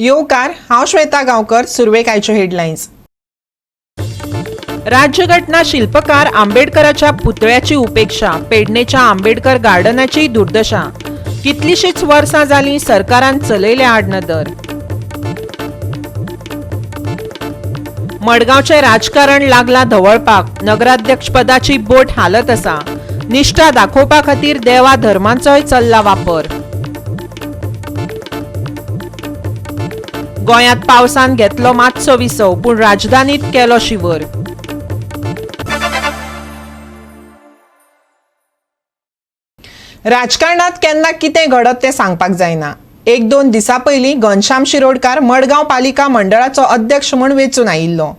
येवकार हांव श्वेता गांवकर. सुरवेकायच्यो हेडलायन्स. राज्यघटना शिल्पकार आंबेडकराच्या पुतळ्याची उपेक्षा, पेडणेच्या आंबेडकर गार्डनाची दुर्दशा. कितलीशीच वर्सां जालीं सरकारान चलयले आडनदर. मडगांवचे राजकारण लागला धवळपाक. नगराध्यक्षपदाची बोट हालत आसा. निष्ठा दाखोवपा खातीर देवा धर्मांचोय चल्ला वापर. गोंयांत पावसान घेतलो मातसो विसव, पूण राजधानीत केलो शिवर. राजकारणात केन्ना कितें घडत तें सांगपाक जायना. एक दोन दिसां पयलीं घनश्याम शिरोडकार मडगांव पालिका मंडळाचो अध्यक्ष म्हूण वेंचून आयिल्लो.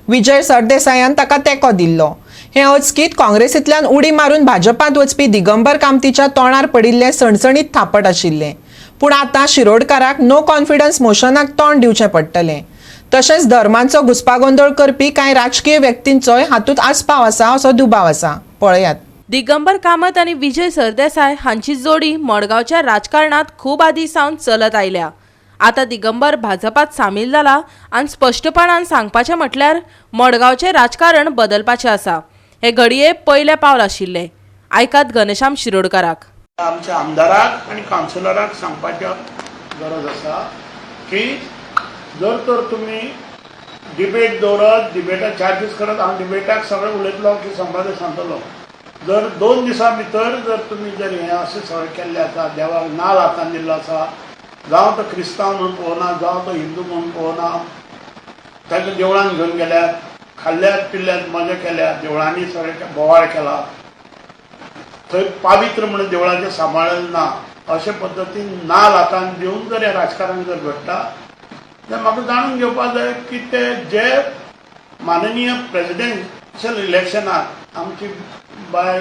विजय सरदेसायान ताका तेंको दिल्लो. हे अचकीत काँग्रेसींतल्यान उडी मारून भाजपांत वचपी दिगंबर कामतीच्या तोंडार पडिल्ले सणसणीत थापट आशिल्ले. पूण आतां शिरोडकाराक नो कॉन्फिडन्स मोशनाक तोंड दिवचें पडटलें. तशेंच धर्मांचो घुसपागोंदळ करपी कांय राजकीय व्यक्तींचोय हातूंत आस्पाव आसा असो दुबाव आसा. पळयात. दिगंबर कामत आणि विजय सरदेसाय हांची जोडी मडगांवच्या राजकारणात खूब आदीं सावन चलत आयल्या. आता दिगंबर भाजपात सामील जाला आनी स्पश्टपणान सांगपाचें म्हटल्यार मडगांवचें राजकारण बदलपाचें आसा. हे घडये पयलें पावल आशिल्लें. आयकात घनश्याम शिरोडकाराक. आमच्या आमदाराक आनी कावन्सिलराक सांगपाची गरज आसा की जर तर तुमी डिबेट दवरत, डिबेटाक 4 दीस करत, हांव डिबेटाक सगळें उलयतलो की संवाद सांगतलो. जर 2 दिसां भितर जर तुमी जर हें अशें सगळें केल्लें आसा, देवाक नाल हातान दिल्लो आसा, जावं तो क्रिस्तांव म्हणून पळोवना, जावं तो हिंदू म्हणून पळोवना, ताका देवळान घेवन गेल्यात, खाल्ल्यात पिल्ल्यात, मजा केल्यात, देवळांनी सगळें बोवाळ केला, थंय पावित्र म्हणून देवळाचें सांबाळलें ना, अशे पद्दतीन नाल हातान दिवन जर हें राजकारण जर घडटा जाल्यार म्हाका जाणून घेवपाक जाय की ते जे माननीय प्रेसिडेंशियल इलेक्शनाक आमची बाय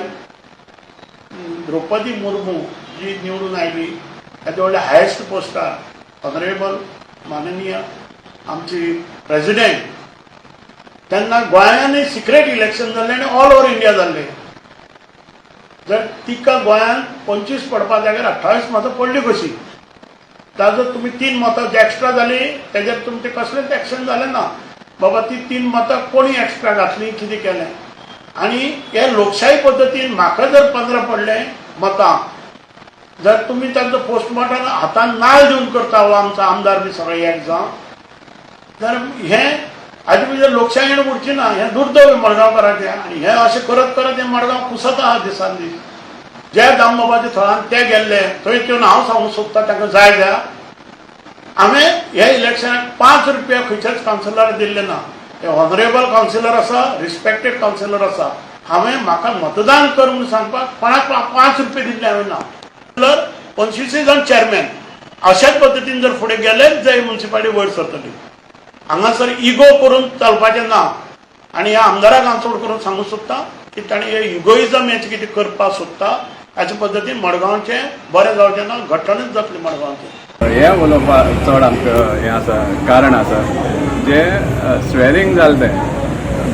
द्रौपदी मुर्मू जी निवडून आयली, ताचे व्हडल्या हायेस्ट पोस्टार ऑनरेबल माननीय आमची प्रेसिडेंट, तेन्ना गोंयांनी सिक्रेट इलेक्शन जाल्लें आनी ऑल ओव्हर इंडिया जाल्लें. जर तिका गोंयांत 25 पडपा जाग्यार 28 मतां पडली कशी. ताजो तुमी 3 मतां जी एक्स्ट्रा जाली तेजेर तुमचें कसलेंच एक्शन जालें ना. बाबा ती 3 मतां कोणी एक्स्ट्रा घातली, कितें केलें. आनी हे लोकशाही पद्दतीन म्हाका जर 15 पडले मतां, जर तुमी तांचो पोस्टमॉर्टम हातान नाल दिवन करता हो आमचो आमदार बी सगळे एक जावन, तर हें हाजे भितर लोकशायेन उरची ना. हें दुर्दैव मडगांवकाराचें. आनी हें अशें करत करत हें मडगांव कुसत आहा दिसान दीस. जे दामबाबाच्या थळान ते गेल्ले थंय येवन हांव सांगूंक सोदता ताका जाय द्या. हांवें हे इलेक्शनाक 5 रुपया खंयच्याच कावन्सिलराक दिल्ले ना. ते ऑनरेबल कावन्सिलर आसा, रिस्पेक्टेड कावन्सिलर आसा. हांवें म्हाका मतदान कर म्हणून सांगपाक कोणाक 5 रुपये दिल्ले हांवें ना. 25 जण चेअरमॅन अशाच पद्दतीन जर फुडें गेलेच जाय म्युनिसिपालिटी वयर सरतली. हांगासर इगो करून चलपाचें ना. आनी ह्या आमदाराक हांव चड करून सांगूंक सोदता की ताणें हे इगोइजम हें कितें करपाक सोदता हाचे पद्दतीन मडगांवचें बरें जावचें ना, घट्टणूच जातली मडगांवचें. हें उलोवपाक चड आमकां हें आसा, कारण आसा जे स्वेरींग जालें तें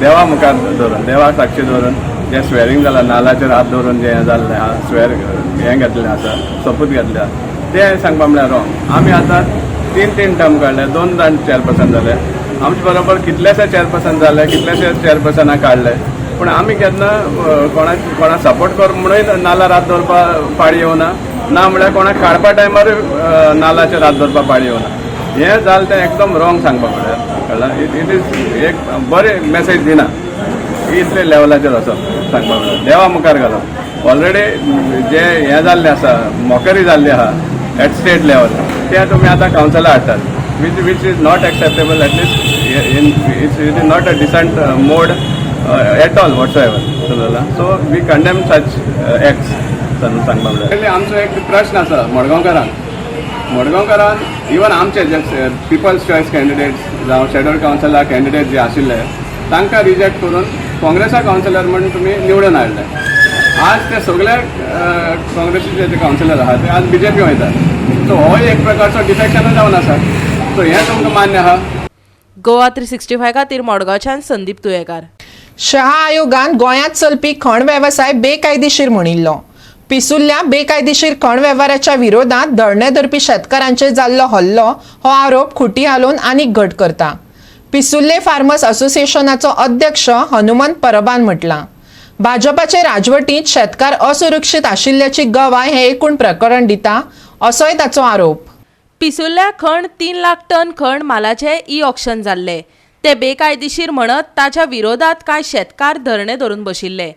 देवा मुखार धरून, देवा साक्षी धरून जें स्वेरींग जालां, नालाचेर हात धरून जें हें जाल्लें आहा, स्वेर हें घेतलें आसा, शपथ घेतल्या, तें सांगपा म्हळ्यार रॉंग. आमी आतां 3 टर्म काडले, 2 जाण चेअरपर्सन जाले. आमचे बरोबर कितलेशे चेअरपर्सन जाले, कितलेशे चेअरपर्सनाक काडले, पूण आमी केन्ना कोणाक सपोर्ट कर म्हणून नाल्यार हात दवरपा पाळी येवना, ना म्हळ्यार कोणाक काडपा टायमार नालाचेर हात दवरपा पाळी येवना. हें जालें तें एकदम रॉंग सांगपा म्हळ्यार, कळ्ळां. इट इज एक बरें मेसेज दिना इतले लेवलाचेर वचप सांगपा म्हळ्यार. देवा मुखार घालप. ऑलरेडी जे हें जाल्लें आसा, मोकरी जाल्ली आहा एट स्टेट लेवल, ते तुमी आतां कावन्सिलां हाडटात, which is not acceptable, at least it is not a decent mode at all whatsoever. So we condemn such acts. आमचो एक प्रश्न आसा मडगांवकारान इवन आमचे जे पिपल्स चॉयस कॅन्डिडेट्स जावं शेड्यूल कावन्सिलर कॅन्डिडेट जे आशिल्ले तांकां रिजेक्ट करून काँग्रेसा कावन्सिलर म्हणून तुमी निवडून हाडले. आज ते सगळे काँग्रेसीचे जे कावन्सिलर आहात ते आज बीजेपी वयतात. सो हो एक प्रकारचो डिफेक्शन जावन आसा. सो हें तुमकां मान्य आहा. गोवा 365 खातीर मडगांवच्यान संदीप तुयेकार. शहा आयोगान गोंयांत चलपी खण वेवसाय बेकायदेशीर म्हणिल्लो. पिसुल्ल्या बेकायदेशीर खण वेव्हाराच्या विरोधात धरणे धरपी शेतकारांचेर जाल्लो हल्लो हो आरोप खुटी हालोवन आनीक घट करता. पिसुल्ले फार्मर्स असोसिएशनाचो अध्यक्ष हनुमंत परबान म्हटलां. भाजपाचे राजवटींत शेतकार असुरक्षीत आशिल्ल्याची गवाय हे एकूण प्रकरण दिता असोय ताचो आरोप. पिसुल्ल्या खण 3 लाख टन खण मालाचे ई ऑक्शन जाल्ले. ते बेकायदेशीर म्हणत ताच्या विरोधात कांय शेतकार धरणे धरून बशिल्ले.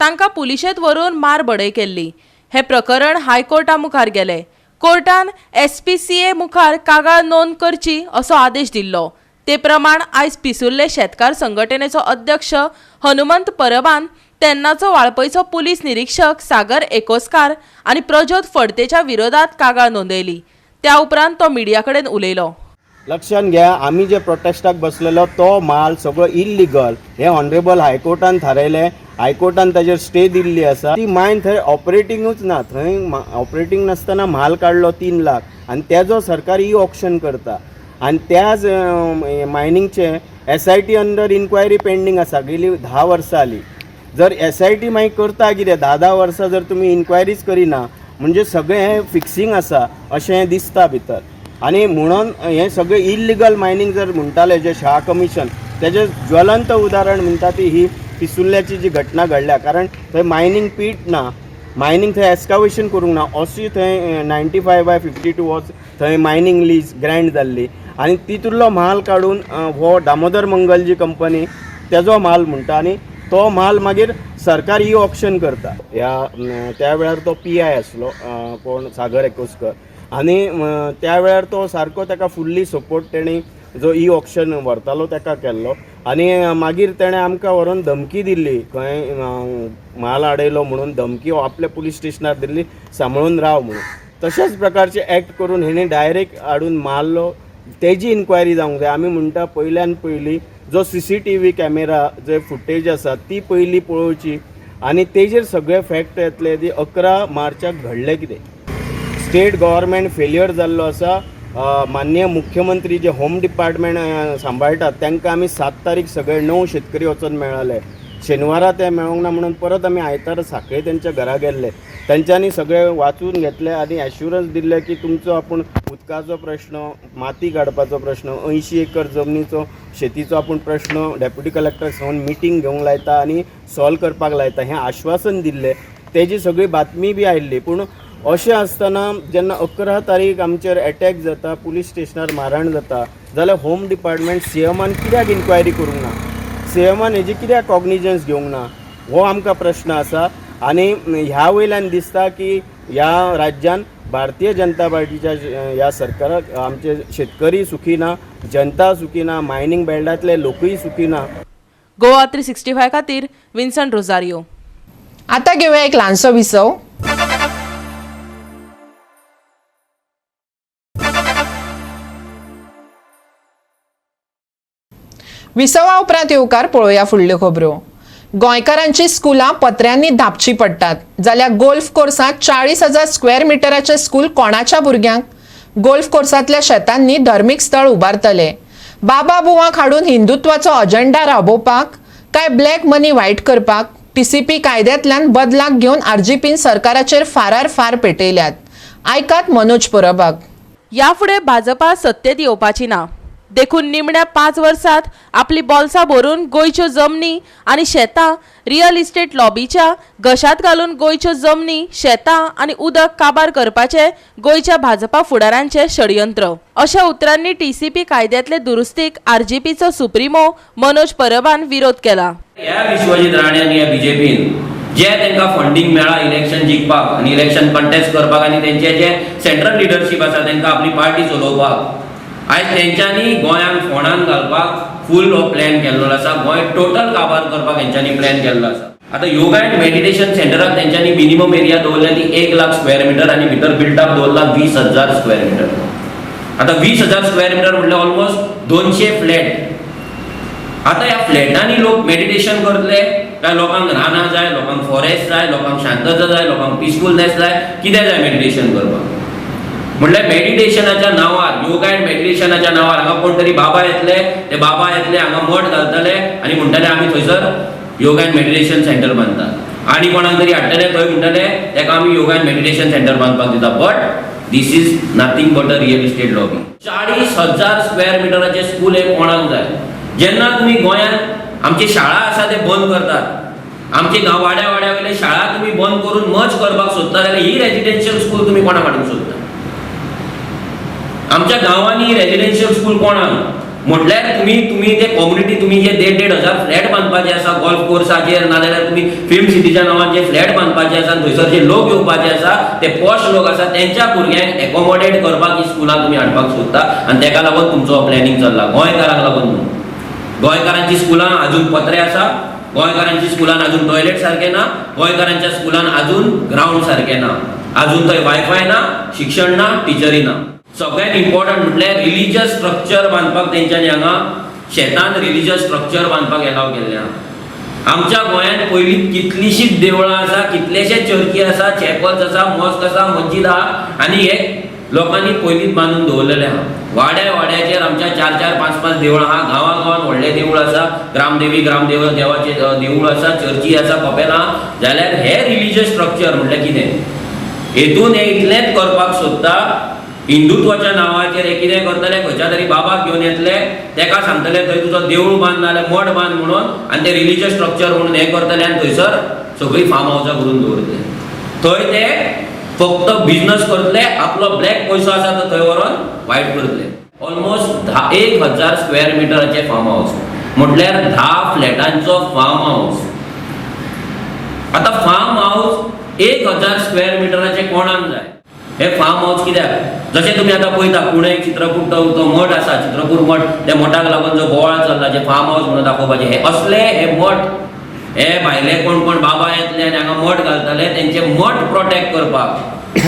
तांकां पुलिशेंत व्हरून मारबडय केल्ली. हे प्रकरण हायकोर्टा मुखार गेले. कोर्टान SPCA मुखार कागाळ नोंद करची असो आदेश दिल्लो. ते प्रमाण आयज पिसुल्ले शेतकार संघटनेचो अध्यक्ष हनुमंत परबान, तेन्नाचो वाळपयचो पुलीस निरीक्षक सागर एकोस्कार आनी प्रज्योत फडतेच्या विरोधात कागाळ नोंदयली. त्या उपरांत तो मिडिया कडेन उलयलो. लक्षात घ्या, आम्ही जे प्रोटेस्टाक बसलेलो तो माल सगळो इल्लिगल हे ऑनरेबल हायकोर्टान थारायले. हायकोर्टान ताजेर स्टे दिल्ली आसा. ती मायन थंय ऑपरेटिंगूच ना. थंय ऑपरेटिंग नासतना माल काडलो 3 लाख आनी तेजो सरकार ई ऑक्शन करता. आनी त्याच मायनिंगचे SIT अंडर इन्क्वायरी पेंडींग आसा. गेली 10 वर्सां जाली. जर SIT मागीर करता कितें 10 वर्सां जर तुमी इन्क्वायरीज करिना म्हणजे सगळें हें फिक्सिंग आसा अशें दिसता भितर. आनी म्हणून हें सगळें इल्लिगल मायनिंग जर म्हणटाले जे शाह कमिशन तेजें ज्वलंत उदाहरण म्हणटा ती ही पिसुल्ल्याची जी घटना घडल्या. कारण थंय मायनिंग पीट ना, मायनिंग थंय एस्कावेशन करूंक ना. अशी थंय 95/52 वॉज थंय मायनिंग लीज ग्रँड जाल्ली आनी तितूंतलो माल काडून हो दामोदर मंगलजी कंपनी तेजो माल म्हणटा आनी तो माल मागीर सरकार ई ऑक्शन करता. त्या वेळार तो PI आसलो कोण सागर एकोस्कर आनी त्या वेळार तो सारको ताका फुल्ली सपोर्ट तेणी जो ई ऑक्शन व्हरतालो ताका केल्लो. आनी मागीर तेणें आमकां व्हरून धमकी दिल्ली, खंय माल आडयलो म्हणून धमकी आपल्या पुलीस स्टेशनार दिल्ली, सांबाळून राव म्हणून. तशाच प्रकारचे ॲक्ट करून हेणी डायरेक्ट हाडून मारलो. तेजी इन्क्वायरी जावंक जाय. आमी म्हणटा पयल्यान पयली जो CCTV कॅमेरा जे फुटेज आसा ती पयली पळोवची आनी तेजेर सगळे फॅक्ट येतले ती 11 मार्चाक घडलें कितें. स्टेट गव्हर्मेंट फेल्युअर जाल्लो आसा. माननीय मुख्यमंत्री जे होम डिपार्टमेंट सांबाळटात तांकां आमी 7 तारीख सगळे 9 शेतकरी वचून मेळ्ळले. शेनवारा ते मेळोंक ना म्हणून परत आमी आयतारा साखळे तेंच्या घरा गेल्ले. तेंच्यांनी सगळे वाचून घेतले आनी एश्युरन्स दिल्ले की तुमचो आपूण उदकाचो प्रश्न, माती काडपाचो प्रश्न, 80 एकर जमनीचो शेतीचो आपूण प्रश्न डेप्युटी कलेक्टर सांगून मिटींग घेवंक लायता आनी सॉल्व करपाक लायता हें आश्वासन दिल्लें. तेजी सगळी बातमी बी आयिल्ली. पूण अशें आसतना जेन्ना 11 तारीख आमचेर एटॅक जाता, पुलीस स्टेशनार मारहाण जाता, जाल्यार होम डिपार्टमेंट CMान कित्याक इन्क्वायरी करूंक ना, CMान हेजी कित्याक कॉग्निजन्स घेवंक ना, हो आमकां प्रश्न आसा. आनी ह्या वयल्यान दिसता की ह्या राज्यान भारतीय जनता पार्टीच्या ह्या सरकाराक आमचे शेतकरी सुखी ना, जनता सुखी ना, मायनिंग बेल्टांतले लोकूय सुखी ना. गोवा 365 खातीर विन्संट रोजारियो. आता घेऊया एक ल्हानसो विसव. विसवा उपरांत येवकार पळोवया फुडल्यो खबरो. गोंयकारांची स्कुलां पत्र्यांनी धापची पडटात जाल्यार गोल्फ कोर्सांत 40,000 स्क्वेअर मिटराचें स्कूल कोणाच्या भुरग्यांक? गोल्फ कोर्सांतल्या शेतांनी धर्मीक स्थळ उबारतले. बाबा बुवांक हाडून हिंदुत्वाचो अजेंडा राबोवपाक काय ब्लॅक मनी वायट करपाक? TCP कायद्यांतल्यान बदलाक घेवन RGPन सरकाराचेर फारार फार पेटयल्यात. आयकात मनोज परबाक. ह्या फुडें भाजपा सत्तेत येवपाची ना. देखून निमण्या 5 वर्सांत आपली बॉल्सां भरून गोंयच्यो जमनी आनी शेतां रियल इस्टेट लॉबीच्या घशात घालून गोंयच्यो जमनी, शेतां आनी उदक काबार करपाचे गोंयच्या भाजपा फुडाऱ्यांचे षडयंत्र. अशा उतरांनी TCP कायद्यांतले दुरुस्तीक RGPचो सुप्रिमो मनोज परबान विरोध केला. ह्या विश्वजीत राणे आनी ह्या BJPन जे तांकां फंडींग मेळ्ळा इलेक्शन जिखपाक आनी इलेक्शन कंटेस्ट करपाक आनी तेंचे जे सेंट्रल लिडरशीप आसा तांकां आपली पार्टी चलोवपाक, आयज तेंच्यांनी गोंयांक फोंडान घालपाक फूल हो प्लॅन केल्लो आसा. गोंय टोटल काबार करपाक हेंच्यांनी प्लॅन केल्लो आसा. आतां योगा एंड मेडिटेशन सेंटराक तेंच्यांनी मिनिमम एरिया दवरल्या ती 1 लाख स्क्वेअर मिटर आनी भितर बिल्टअप दवरला 20,000 स्क्वेअर मिटर. आतां 20,000 स्क्वेअर मिटर म्हटल्यार ऑलमोस्ट 200 फ्लॅट. आतां ह्या फ्लॅटांनी लोक मेडिटेशन करतले काय लोकांक रानां जाय, लोकांक फॉरेस्ट जाय, लोकांक शांतता जाय, लोकांक पिसफुलनेस जाय, कितें जाय मेडिटेशन करपाक? म्हटल्यार मेडिटेशनाच्या नांवार, योगा एंड मेडिटेशनाच्या नांवार हांगा कोण तरी बाबा येतले, ते बाबा येतले हांगा मठ घालतले आनी म्हणटले आमी थंयसर योगा एंड मेडिटेशन सेंटर बांदतात. आनी कोणाक तरी हाडटले थंय म्हणटले तेका आमी योगा आनी मेडिटेशन सेंटर बांदपाक दिता. But this is nothing but a real estate lobby. 40,000 square मिटराचे स्कूल हे कोणाक जाय? जेन्ना तुम्ही गोंयांत आमची शाळा आसा ते बंद करतात, आमची वाड्या वाड्या वयले शाळा तुम्ही बंद करून मर्ज करपाक सोदता जाल्यार ही रेजिडेन्शियल स्कूल तुम्ही कोणाक हाडूंक सोदता? आमच्या गांवांनी रेजिडेन्शियल स्कूल कोणाक? म्हटल्यार तुम्ही ते कम्युनिटी तुम्ही जे 1,500 फ्लॅट बांदपाचे आसा गोल्फ कोर्साचेर, नाजाल्यार तुम्ही फिल्म सिटीच्या नांवान जे फ्लॅट बांदपाचे आसा, थंयसर जे लोक येवपाचे आसा ते पॉश लोक आसा त्यांच्या भुरग्यांक एकोमोडेट करपाक ही स्कुलां तुम्ही हाडपाक सोदता आनी तेका लागून तुमचो प्लॅनिंग चल्ला. गोंयकारांक लागून न्हू. गोंयकारांची स्कुलां अजून पत्रे आसा, गोंयकारांची स्कुलान अजून टॉयलेट सारखे ना, गोंयकारांच्या स्कुलान अजून ग्राउंड सारखे ना, अजून थंय वायफाय ना, शिक्षण ना, टिचरी ना. सगळ्यात इम्पॉर्टंट म्हटल्यार रिलिजियस स्ट्रक्चर बांदपाक तेंच्यांनी हांगा शेतांत रिलिजियस स्ट्रक्चर बांदपाक एलाव केल्लें आहा. आमच्या गोंयांत पयलीं कितलींशींच देवळां आसा, कितलेशेच चर्ची आसा, चॅपल्स आसा, मॉस्क आसा, मस्जिद आहा आनी हे लोकांनी पयलींच बांदून दवरलेलें आहा. वाड्या वाड्याचेर आमच्या 4-4, 5-5 देवळां आहा. गांवागांवांत व्हडलें देवूळ आसा, ग्रामदेवी ग्रामदेव देवाचें देवूळ आसा, चर्ची आसा, कपेलां आहा. जाल्यार हे रिलिजियस स्ट्रक्चर म्हटल्यार कितें? हेतून हे इतलेंच करपाक सोदता. हिंदुत्वाच्या नांवाचेर हे कितें करतले? खंयच्या तरी बाबाक घेवन येतले, तेका सांगतले थंय तुजो देवूळ बांद नाल्यार मठ बांद म्हणून आनी ते रिलिजियस स्ट्रक्चर म्हणून हे करतले आनी थंयसर सगळीं फार्म हावसां करून दवरतले. थंय ते फक्त बिझनस करतले, आपलो ब्लॅक पयसो आसा तो थंय व्हरून वायट करतले. ऑलमोस्ट 1,000 स्क्वेअर मिटराचे फार्म हाऊस म्हटल्यार 10 फ्लॅटांचो फार्म हाऊस. आता फार्म हाऊस 1,000 स्क्वेअर मिटराचे कोणाक जाय? हे फार्म हाऊस कित्याक? जशें तुम्ही आता पळयता पुणे चित्रकूट तो मठ आसा, चित्रकूट मठ, त्या मठाक लागून जो बोवाळ चल्ला जे फार्म हाऊस म्हणून दाखोवपाचे, हे असले हे मठ, हे भायले कोण कोण बाबा येतले आनी हांगा मठ घालतले, तेंचे मठ प्रोटेक्ट करपाक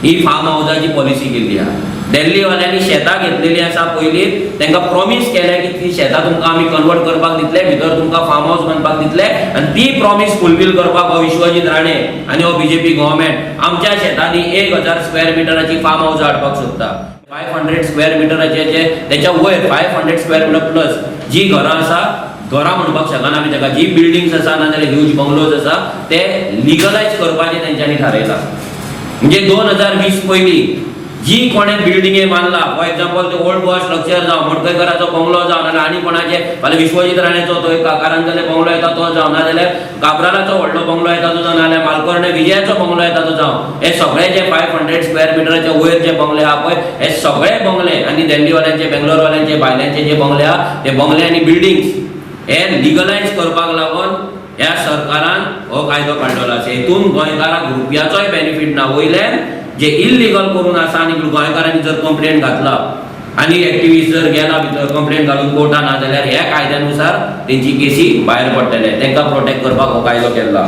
ही फार्म हाऊसाची पॉलिसी केल्ली आहा. दिल्लीवाल्यांनी शेतां घेतलेली आसा पयलीं, तांकां प्रॉमिस केलें की ती शेतां तुमकां आमी कन्वर्ट करपाक दितले, भितर तुमकां फार्म हाऊस बांदपाक दितले आनी ती प्रॉमिस फुलफील करपाक हो विश्वजीत राणे आनी हो बीजेपी गव्हर्मेंट आमच्या शेतांनी 1,000 स्क्वेअर मिटराची फार्म हाऊस हाडपाक सोदता. 500 स्क्वेअर मिटराचे जे तेच्या वयर 500 स्क्वेअर मिटर प्लस जी घरां आसा, घरां म्हणपाक शकना आमी ताका, जी बिल्डिंग्स आसा नाजाल्यार ह्यूज बंगलोज आसा ते लिगलायज करपाचें तेंच्यांनी थारयलां. म्हणजे 2020 पयलीं जी कोणें बिल्डिंगे बांदला, फॉर एक्झाम्पल ते ओल्ड गोवा स्ट्रक्चर जावं, मडकयकराचो बंगलो जावं, नाजाल्यार आनी कोणाचे फाल्यां विश्वजीत राणेचो थंय कारांजले बंगलो येता तो जावं, नाजाल्यार काब्रालाचो व्हडलो बंगलो येता तो जावं, नाजाल्यार मालकोर्णे विजयाचो बंगलो येता तो जावं, हे सगळे जे 500 स्क्वेअर मिटराचे वयर जे बंगले आहा पळय, हे सगळे बंगले आनी दिल्लीवाल्यांचे, बेंगलोरवाल्यांचे, भायल्यांचे जे बंगले आहा ते बंगले आनी बिल्डिंग्स हे लिगलायज करपाक लागून ह्या सरकारान हो कायदो काडलेलो आसा. हेतून गोंयकारांक रुपयाचोय बेनिफीट ना. वयल्यान जे इल्लीगल करून आसा आनी गोंयकारांनी जर कंप्लेंट घातला आनी एक्टिविस्ट जर गेला भितर कंप्लेंट घालून कोर्टान ना जाल्यार ह्या कायद्यानुसार तेंची केसी भायर पडटले. तांकां प्रोटेक्ट करपाक हो कायदो केल्लो.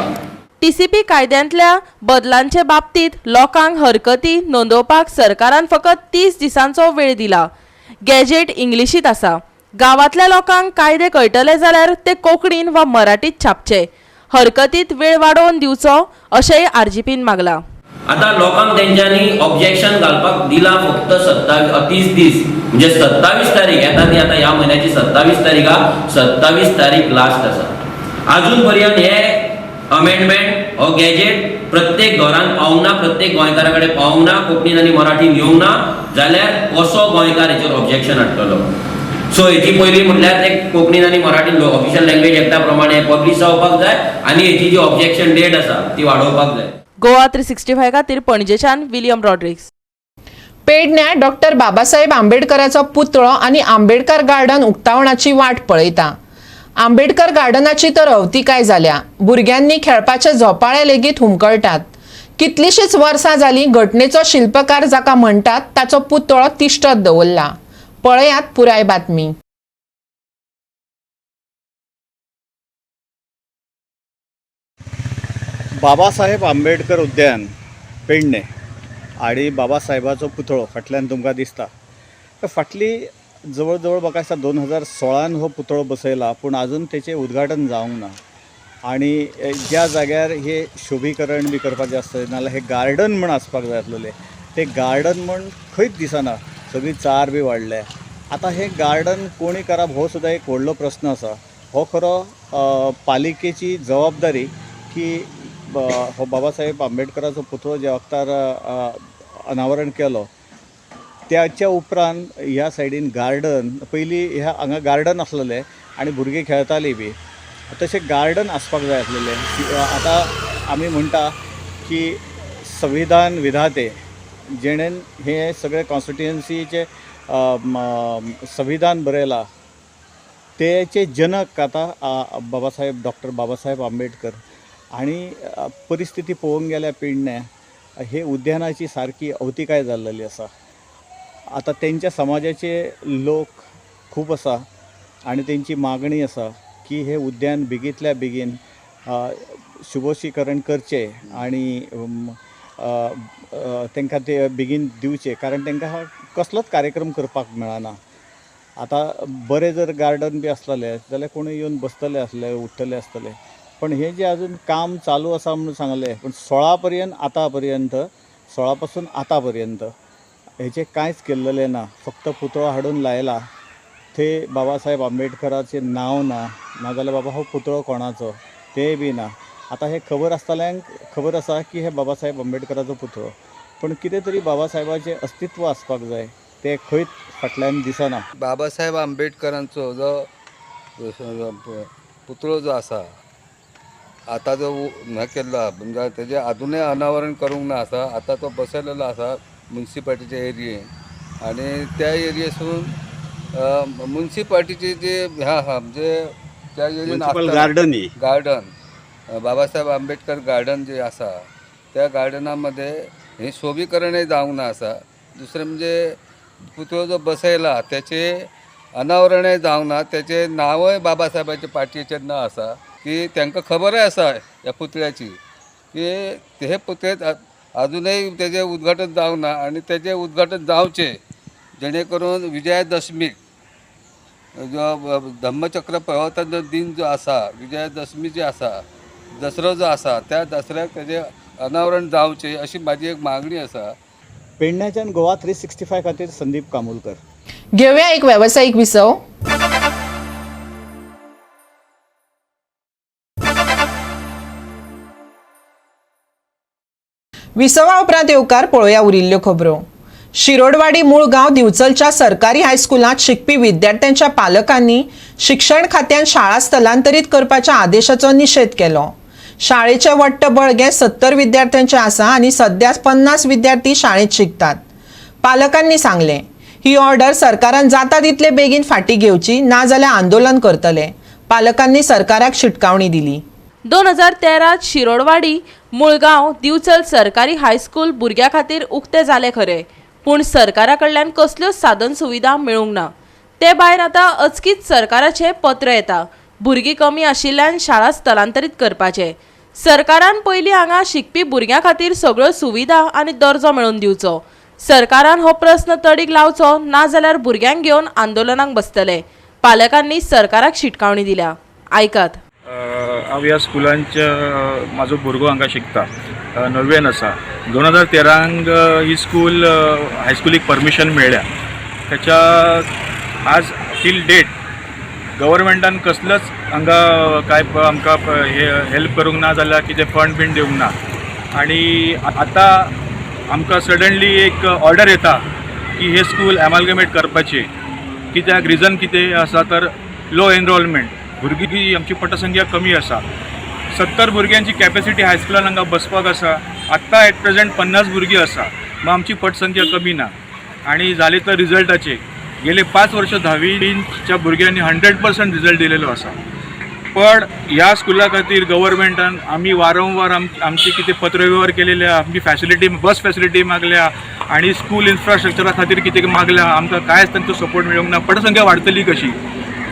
टीसीपी कायद्यांतल्या बदलांचे बाबतीत लोकांक हरकती नोंदवपाक सरकारान फकत 30 दिसांचो वेळ दिला. गॅजेट इंग्लिशीत आसा. गांवांतल्या लोकांक कायदे कळटले जाल्यार ते कोंकणीन वा मराठीत छापचे. हरकतीत वेळ वाडोवन दिवचो अशेंय आरजीपीन मागला. आता लोकांक तेंच्यांनी ऑब्जेक्शन घालपाक दिला फक्त 30 दीस, म्हणजे 27 तारीख येता ती आता ह्या म्हयन्याची 27 तारीख आहा. 27 तारीख लास्ट आसा. अजून पर्यंत हे अमेंडमेंट हो गॅजेट प्रत्येक घरान पावूंक ना, प्रत्येक गोंयकारा कडेन पावूंक ना, कोंकणीन आनी मराठीन येवंक ना, जाल्यार कसो गोंयकार हेचेर ऑब्जेक्शन हाडटलो? सो हेची पयली म्हटल्यार ते कोंकणीन आनी मराठीन ऑफिशियल लँग्वेज एक्टा प्रमाणे पब्लीश जावपाक जाय आनी हेची जी ऑब्जेक्शन डेट आसा ती वाडोवपाक जाय. गोवा 365 खातीर पणजेच्यान विलियम रॉड्रिक्स. पेडण्यां डॉक्टर बाबासाहेब आंबेडकराचो पुतळो आनी आंबेडकर गार्डन उक्तावणाची वाट पळयता. आंबेडकर गार्डनाची तर अवतिकाय जाल्या. भुरग्यांनी खेळपाचे झोपाळे लेगीत हुमकळटात. कितलीशींच वर्सां जालीं घटनेचो शिल्पकार जाका म्हणटात ताचो पुतळो तिश्टत दवरला. पळयात पुराय बातमी. बाबासाहेब आंबेडकर उद्यान पेडणे आणि बाबासाहेबाचो पुतळो फाटल्यान तुमकां दिसता. फाटली जवळ जवळ म्हाका दिसता 2016 हो पुतळो बसयला, पूण अजून तेचें उद्घाटन जावंक ना. आणि ज्या जाग्यार हे शोभीकरण बी करपाचें आसता नाजाल्यार हे गार्डन म्हण आसपाक जाय आसलेलें ते गार्डन म्हण खंयच दिसना. सगळी चार बी वाडल्या. आता हे गार्डन कोणी करप हो सुद्दां एक व्हडलो प्रस्न आसा. हो खरो पालिकेची जबाबदारी की हो बाबासाहेब आंबेडकराचो पुतळो जे वक्तार अनावरण केलो त्याच्या उपरांत ह्या सायडीन गार्डन पयलीं हांगा गार्डन आसलेलें आनी भुरगीं खेळटालीं बी तशें गार्डन आसपाक जाय आसलेलें. आतां आमी म्हणटा की संविधान विधाते जेणेन हे सगळे कॉन्स्टिट्युएन्सीचे संविधान बरयलां तेचे जनक आतां डॉक्टर बाबासाहेब आंबेडकर. आनी परिस्थिती पळोवंक गेल्यार पेडण्या हे उद्यानाची सारकी अवतिकाय जाल्लेली आसा. आतां तेंच्या समाजाचे लोक खूब आसा आनी तेंची मागणी आसा की हे उद्यान बेगींतल्या बेगीन शुभोशीकरण करचें आनी तांकां ते बेगीन दिवचे कारण तांकां कसलोच कार्यक्रम करपाक मेळना. आतां बरें जर गार्डन बी आसलेलें जाल्यार कोणूय येवन बसतले आसले उठ्ठले आसतले पण हे जे अजून काम चालू आसा म्हणून सांगलें पण 16 पासून आतां पर्यंत हेचें कांयच केल्लें ना. फक्त पुतळो हाडून लायला थंय बाबासाहेब आंबेडकराचें नांव ना नाजाल्यार बाबा हो पुतळो कोणाचो तेंय बी ना. आतां हे खबर आसतल्यांक खबर आसा की हे बाबासाहेब आंबेडकराचो पुतळो पण कितें तरी बाबासाहेबाचें अस्तित्व आसपाक जाय ते खंयच फाटल्यान दिसना. बाबासाहेब आंबेडकरांचो जो पुतळो जो आसा आतां जो हें केल्लो आसा म्हणजे तेजें आजुनूय अनावरण करूंक ना आसा. आतां तो बसयलेलो आसा म्युन्सिपाल्टीच्या एरियेन आनी त्या एरियेसून म्युन्सिपाल्टीचे जे हें आसा म्हणजे त्या एरियेन गार्डन बाबासाहेब आंबेडकर गार्डन जे आसा त्या गार्डनामध्ये हे शोभीकरणय जावंक ना आसा. दुसरें म्हणजे पुतळो जो बसयला त्याचे अनावरणय जावंक ना त्याचे नांवय बाबासाहेबाच्या पाटयेचेर ना आसा की तांकां खबरय आसा ह्या पुतळ्याची की हे पुतळेंत अजूनय तेजें उद्घाटन जावंक ना आनी तेजें उद्घाटन जावचें जेणे करून विजयादशमीक जो धम्मचक्र प्रवर्तन दिन जो आसा विजयादशमी जी आसा दसरो जो आसा त्या दसऱ्याक तेजें अनावरण जावचें अशी म्हाजी एक मागणी आसा. पेडण्याच्यान गोवा 365 खातीर संदीप कामोलकर. घेऊया एक व्यावसायिक विसव. विसवा उपरांत येवकार पळोवया उरिल्ल्यो खबरो. शिरोडवाडी मूळ गांव दिवचलच्या सरकारी हायस्कुलांत शिकपी विद्यार्थ्यांच्या पालकांनी शिक्षण खात्यान शाळा स्थलांतरीत करपाच्या आदेशाचो निशेध केलो. शाळेचे वट्ट बळगे 70 विद्यार्थ्यांचे आसा आनी सध्या 50 विद्यार्थी शाळेत शिकतात. पालकांनी सांगले ही ऑर्डर सरकारान जाता तितले बेगीन फाटी घेवची नाजाल्यार आंदोलन करतले. पालकांनी सरकाराक शिटकावणी दिली. 2013 शिरोडवाडी मुळगांव दिवचल सरकारी हायस्कूल भुरग्यां खातीर उक्ते जाले खरे पूण सरकारा कडल्यान कसल्योच साधन सुविधा मेळूंक ना. ते भायर आतां अचकीत सरकाराचे पत्र येता भुरगीं कमी आशिल्ल्यान शाळा स्थलांतरीत करपाचे. सरकारान पयलीं हांगा शिकपी भुरग्यां खातीर सगळ्यो सुविधा आनी दर्जो मेळोवन दिवचो. सरकारान हो प्रस्न तडीक लावचो नाजाल्यार भुरग्यांक घेवन आंदोलनाक बसतले. पालकांनी सरकाराक शिटकावणी दिल्या. आयकात. हांव ह्या स्कुलांच्या म्हाजो भुरगो हांगा शिकता 9वेन आसा. 2013 ही स्कूल हायस्कुलीक परमिशन मेळ्ळ्या. त्याच्या आज टील डेट गव्हर्मेंटान कसलोच हांगा काय आमकां हेल्प करूंक ना जाल्यार कितें फंड बीन दिवंक ना. आनी आतां आमकां सडनली एक ऑर्डर येता की हे स्कूल एमालगमेट करपाची. कित्याक रिजन कितें आसा तर लो एनरोलमेंट भुरगीं आमची पटसंख्या कमी आसा. 70 भुरग्यांची कॅपॅसिटी हायस्कुलान हांगा बसपाक आसा. आत्तां एट प्रेझेंट 50 भुरगीं आसा मग आमची पटसंख्या कमी ना. आनी जाले तर रिजल्टाचे गेले 5 वर्ष 10वीच्या भुरग्यांनी 100% रिजल्ट दिलेलो आसा. पण ह्या स्कुला खातीर गव्हर्मेंटान आमी वारंवार आमची कितें पत्रव्यवहार केलेले आमची फॅसिलिटी बस फॅसिलिटी मागल्या आनी स्कूल इन्फ्रास्ट्रक्चरा खातीर कितें मागल्या आमकां कांयच तांचो सपोर्ट मेळूंक ना. पटसंख्या वाडटली कशी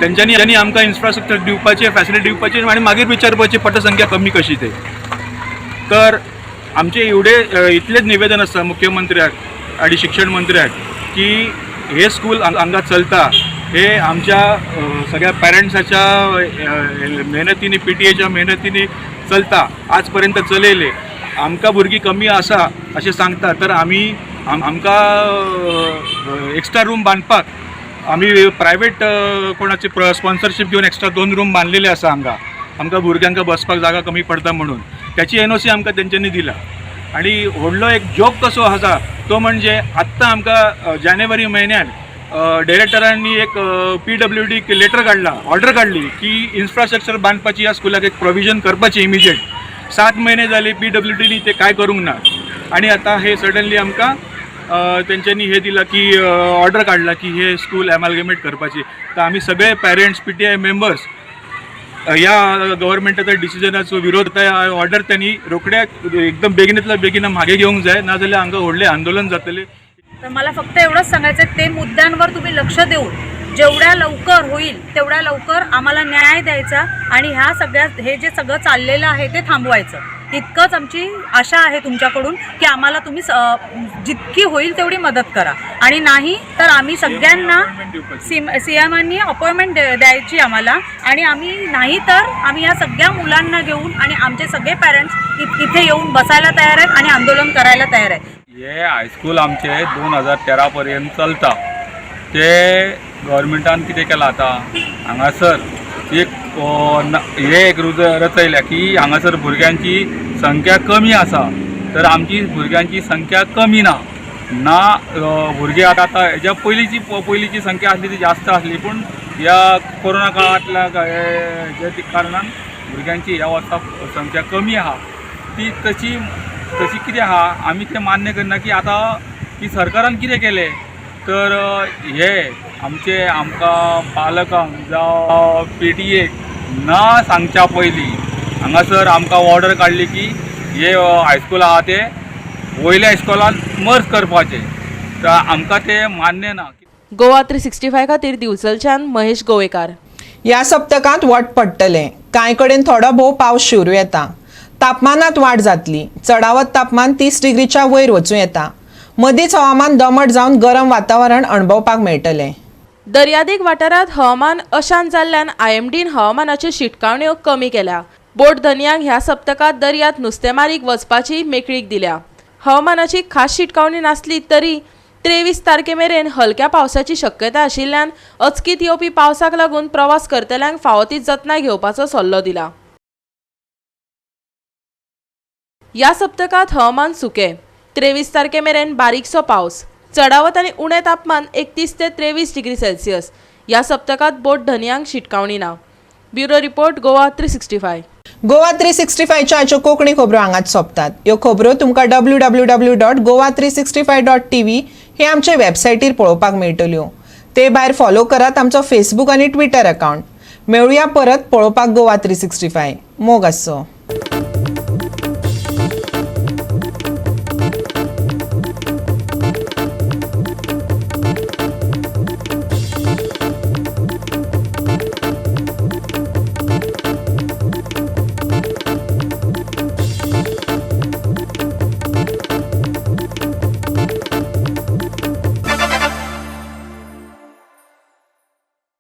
तेंच्यांनी आमकां इन्फ्रास्ट्रक्चर दिवपाचें फॅसिलिटी दिवपाची आनी मागीर विचारपाची पटसंख्या कमी कशी ते. तर आमचे इतलेच निवेदन आसा मुख्यमंत्र्याक आनी शिक्षण मंत्र्याक की हे स्कूल हांगा चलता हे आमच्या सगळ्या पेरंट्साच्या मेहनतीनी PTA मेहनतीनी चलता. आज पर्यंत चलयले. आमकां भुरगीं कमी आसा अशें सांगता तर आमकां एक्स्ट्रा रूम बांदपाक आमी प्रायवेट कोणाची स्पॉन्सरशीप घेवन एक्स्ट्रा 2 रूम बांदलेले आसा हांगा आमकां भुरग्यांक बसपाक जागा कमी पडटा म्हणून. त्याची NOC आमकां तेंच्यांनी दिला. आणि व्हडलो एक जोक कसो आसा तो म्हणजे आत्तां आमकां जानेवारी म्हयन्यान डायरेक्टरांनी एक PWD लेटर काडला, ऑर्डर काडली की इन्फ्रास्ट्रक्चर बांदपाची ह्या स्कुलाक एक प्रोविजन करपाची इमिजिएट. 7 महिने जाले PWDनी ते काय करूंक ना. आणि आता हे सडनली आमकां तेंच्यांनी हे दिला की ऑर्डर काडला की हे स्कूल एमॅलगमेट करपाची. तर आमी सगळे पेरेंट्स PTI मेंबर्स ह्या गव्हर्मेंटाच्या डिसिजनाचो विरोध करता. ऑर्डर त्यांनी रोखड्याक एकदम बेगिनांतल्या बेगिना मागे घेवंक जाय, नाजाल्यार हांगा व्हडलें आंदोलन जातलें. तर मला फक्त एवढंच सांगायचं आहे, ते मुद्द्यांवर तुम्ही लक्ष देऊन जेवढ्या लवकर होईल तेवढ्या लवकर आम्हाला न्याय द्यायचा आणि ह्या सगळ्या हे जे सगळं चाललेलं आहे ते थांबवायचं. इतकंच आमची आशा आहे तुमच्याकडून की आम्हाला तुम्ही जितकी होईल तेवढी मदत करा. आणि नाही तर आम्ही सगळ्यांना CMांनी अपॉइंटमेंट द्यायची आम्हाला. आणि आम्ही नाही तर आम्ही या सगळ्या मुलांना घेऊन आणि आमचे सगळे पॅरेंट्स इथे येऊन बसायला तयार आहेत आणि आंदोलन करायला तयार आहेत. हे हायस्कूल आमचे 2013 पर्यंत चलता. ते गव्हर्मेंटान कितें केलां आतां हांगासर एक हे एक रचयल्या की हांगासर भुरग्यांची संख्या कमी आसा, तर आमची भुरग्यांची संख्या कमी ना. भुरगे आतां हेज्या पयलींची संख्या आसली ती जास्त आसली, पूण ह्या कोरोना काळांतल्या हेज्या कारणान भुरग्यांची ह्या वर्सा संख्या कमी आहा. ती तशी कितें आहा आमी तें मान्य करना की आतां की सरकारान कितें केलें. तर हे आमकां पालकांक जावं PTA ना सांगच्या पयलीं हांगासर आमकां ऑर्डर काडली की हे हायस्कूल आहा ते वयल्या हायस्कुलान मर्ज करपाचे. तर आमकां ते मान्य ना. गोवा 365 खातीर दिवचलच्यान महेश गोवेकार. ह्या सप्तकांत वट पडटलें. कांय कडेन थोडो भोव पावस शिवरूं येता. तापमानात वाड जातली. चडावत तापमान 30 डिग्रीच्या वयर वचूं येता. मदींच हवामान दमट जावन गरम वातावरण अणभवपाक मेळटलें. दर्यादेग वाठारांत हवामान अशांत जाल्ल्यान IMDन हवामानाच्यो शिटकावण्यो कमी केल्या. बोट धन्यांक ह्या सप्तकांत दर्यांत नुस्तेमारीक वचपाची मेकळीक दिल्या. हवामानाची खास शिटकावणी नासली तरी 23 तारखे मेरेन हलक्या पावसाची शक्यताय आशिल्ल्यान अचकीत येवपी पावसाक लागून प्रवास करतल्यांक फावो ती जतनाय घेवपाचो सल्लो दिला. ह्या सप्तकांत हवामान सुकें. 23 तारखे मेरेन बारीकसो पावस. चडावत आनी उणें तापमान 31 ते 23 डिग्री सेल्सियस. ह्या सप्तकांत बोट धन्यांक शिटकावणी ना. Bureau report Goa 365. गोवा 365च्या आजच्यो कोंकणी खबरो हांगाच सोंपतात. ह्यो खबरो तुमकां www.goa365.tv हे आमचे वेबसायटीर पळोवपाक मेळटल्यो. ते भायर फॉलो करात आमचो फेसबूक आनी ट्विटर अकावंट. मेळुया परत पळोवपाक गोवा 365. मोग आसचो.